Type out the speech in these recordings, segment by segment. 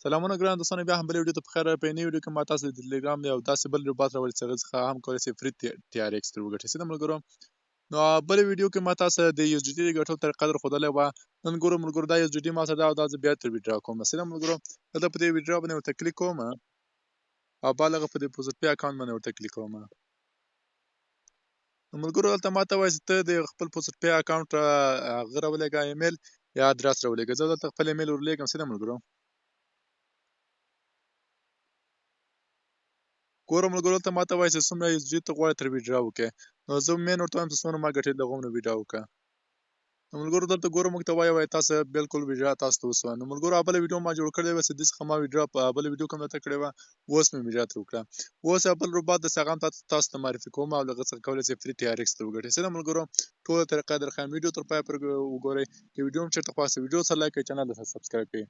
سلامونه ګران دوستانو، بیا هم بلې ویډیو ته په خیر په نوې ویډیو کې ما تاسو د ټلګرام یو داسې بل روباټ راوړی چې هغه څخه هم کولی شئ فري ټي آر ایکس ترې وګټئ. څه ده ملګرو، نو بلې ویډیو کې ما تاسو د یو اس ډي د ګټلو طریقه درښودلې وه. نن ګورو ملګرو دا یو اس ډي ما سره ده او دا زه بیا ترې ویډرا کوم. څه ده ملګرو، دلته په دې ویډرا باندې ورته کلیک کوم او بل هغه په ډیپوزیټ پې اکاونټ باندې ورته کلیک کوم. نو ملګرو دلته ما ته وایي چې ته د خپل پوزیټ پې اکاونټ هغه راولېږه، ایمیل یا ادرس راولېږه. زه دلته خپل ایمیل ورلېږم. څه ده ملګرو، ګوره ملګرو دلته ما ته وایي چې څومره اس ډي ته غواړې ترې ویډرا وکړې. نو زه مین ورته وایم چې څومره ما ګټلي د هغومره ویډرا وکړه. نو ملګرو دلته ګوره موږ ته وایي تاسو بالکل ویډرا تاسو ته وسوه. نو ملګرو بله ویډیو ما جوړ کړې وه چې دې څخه ما ویډرا په بله ویډیو کې هم درته کړې وه، اوس مې ویډرا ترې وکړه. اوس یو بل روباټ داسې هغه هم تاسو ته معرفي کوم او له هغه څخه کولی شئ فري ټي آر ایکس ترې وګټئ. څه ده ملګرو، ټوله طریقه یې درښایم. ویډیو تر پایه پورې وګورئ. که ویډیو هم چېرته خوښ شي ویډیو سره لایک کړئ، چینل سره سبسکرایب کړئ.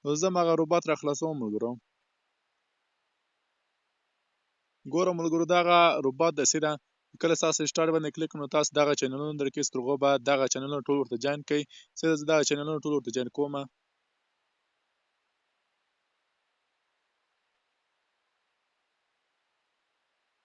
نو زه هم هغه روباټ را خلاصوم ملګرو. ګوره ملګرو دغه روباټ داسې ده، کله تاسو سټارټ باندې کلیک کړئ نو تاسو دغه چینلونه درکې تر هغو به دغه چینلونه ټول ورته جوین کړئ. څه زه دغه چینلونه ټول ورته جوین کوم.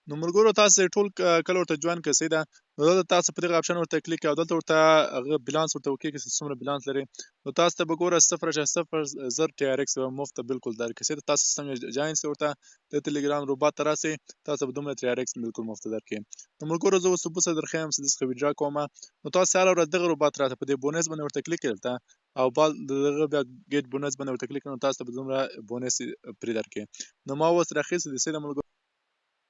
نو ملګرو تاسو ټول کله ورته جوین کړئ. صحیح ده، نو دلته تاسو په دغه اپشن ورته کلیک کړئ او دلته ورته هغه بلانس ورته وکړئ چې څومره بلانس لري. نو تاسو ته به ګوره 0.0 ټي آر ایکس مفته بالکل درکړي. صحیح ده، تاسو څنګه جوین شئ ورته د ټلګرام روباټ ته راسئ، تاسو به دومره ټي آر ایکس بالکل مفته درکړي. نو ملګرو زه اوس ورپسې درښیم چې زه څخه ویډرا کوم. نو تاسو هره ورځ دغه روباټ راته په دې بونس باندې ورته کلیک کړئ دلته او بال دغه بیا ګیټ بونس باندې ورته کلیک کړئ نو تاسو ته به دومره بونس پرې درکړي. نو ما اوس راخیستې دي. صحیح ده ملګرو،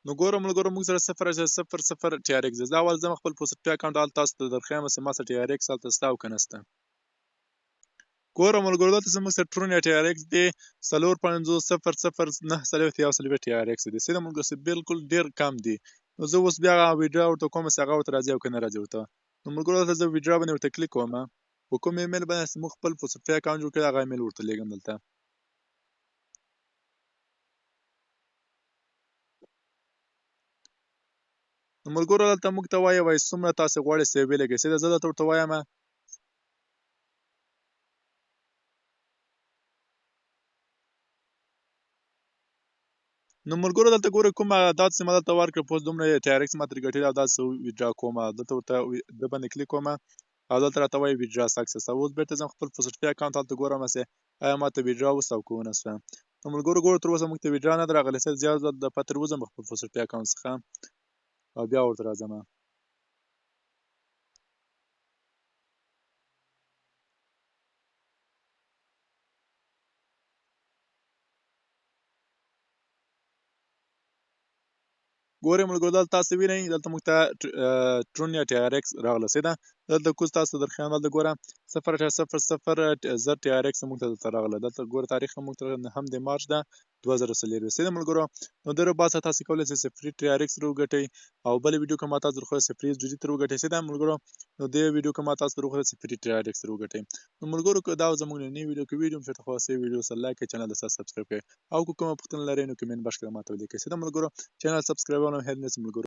نو ګوره ملګرو موږ سره 0.00 ټي آر ایکس ده. زه اول ځم خپل پوسټ پې اکاونټ هلته تاسو ته درښیم چې ما سره ټي آر ایکس هلته شته او که نه شته. ګوره ملګرو دلته زموږ سره ټرون یا ټي آر ایکس دی 4.009 ټي آر ایکس دی. څه ده ملګرو چې بالکل ډېر کم دی. نو زه اوس بیا هغه ویډرا ورته کوم چې هغه ورته راځي او که نه راځي ورته. نو ملګرو دلته زه ویډرا باندې ورته کلیک کوم. په کوم ایمیل باندې چې موږ خپل پوسټ پې اکاونټ جوړ کړی هغه ایمیل ورته لېږم دلته. نو ملګرو دلته موږ ته وایي څومره تاسو غواړئ چې ویلېږئ. څه ده زه درته ورته وایم نو ملګرو دلته ګوره کوم عدد چې ما دلته ورکړ پوس دومره ټي آر ایکس ما ترې ګټلي او داسې ویډرا کوم. دلته ورته ده باندې کلیک کوم او دلته راته وایي ویډرا سکسس. او اوس بېرته ځم خپل پوسټ پې اکاونټ هلته ګورم چې آیا ما ته ویډرا وسوه او که ونه سوه. نو ملګرو ګوره تر اوسه موږ ته ویډرا نه ده راغلې. څه زیات دپه ترې وځم خپل پوسټ پې اکاونټ څخه او بیا ورته راځم. ګورئ ملګرو دلته تاسو وینئ دلته موږ ته ټرون یا ټي آر ایکس راغله. صحیح ده، دلته کوز تاسو ته درښیم. دلته ګوره 0.00 ټي آر ایکس موږ ته دلته راغله. دلته ګوره تاریخ هم موږ ته هم د مارچ ده 2024. صحیح ده ملګرو، نو دې روباټ څخه تاسو کولی شئ چې فري ټي آر ایکس ترې وګټئ او بلې ویډیو کې ما تاسو درښودله چې فري اس ډي ترې وګټئ. صحیح ده ملګرو، نو دې ویډیو کې ما تاسو ته درښودله چې فري ټي آر ایکس ترې وګټئ. نو ملګرو که دا زموږ نننۍ ویډیو که ویډیو هم چېرته خوښ شوې ویډیو سره لایک کړئ، چینل سره سبسکرایب کړئ او که کومه پوښتنه لرئ نو کمنټ باکس کې راته ولیکئ. صحیح ده ملګرو، چینل سبسکرایبول هم هېر نه شئ ملګرو.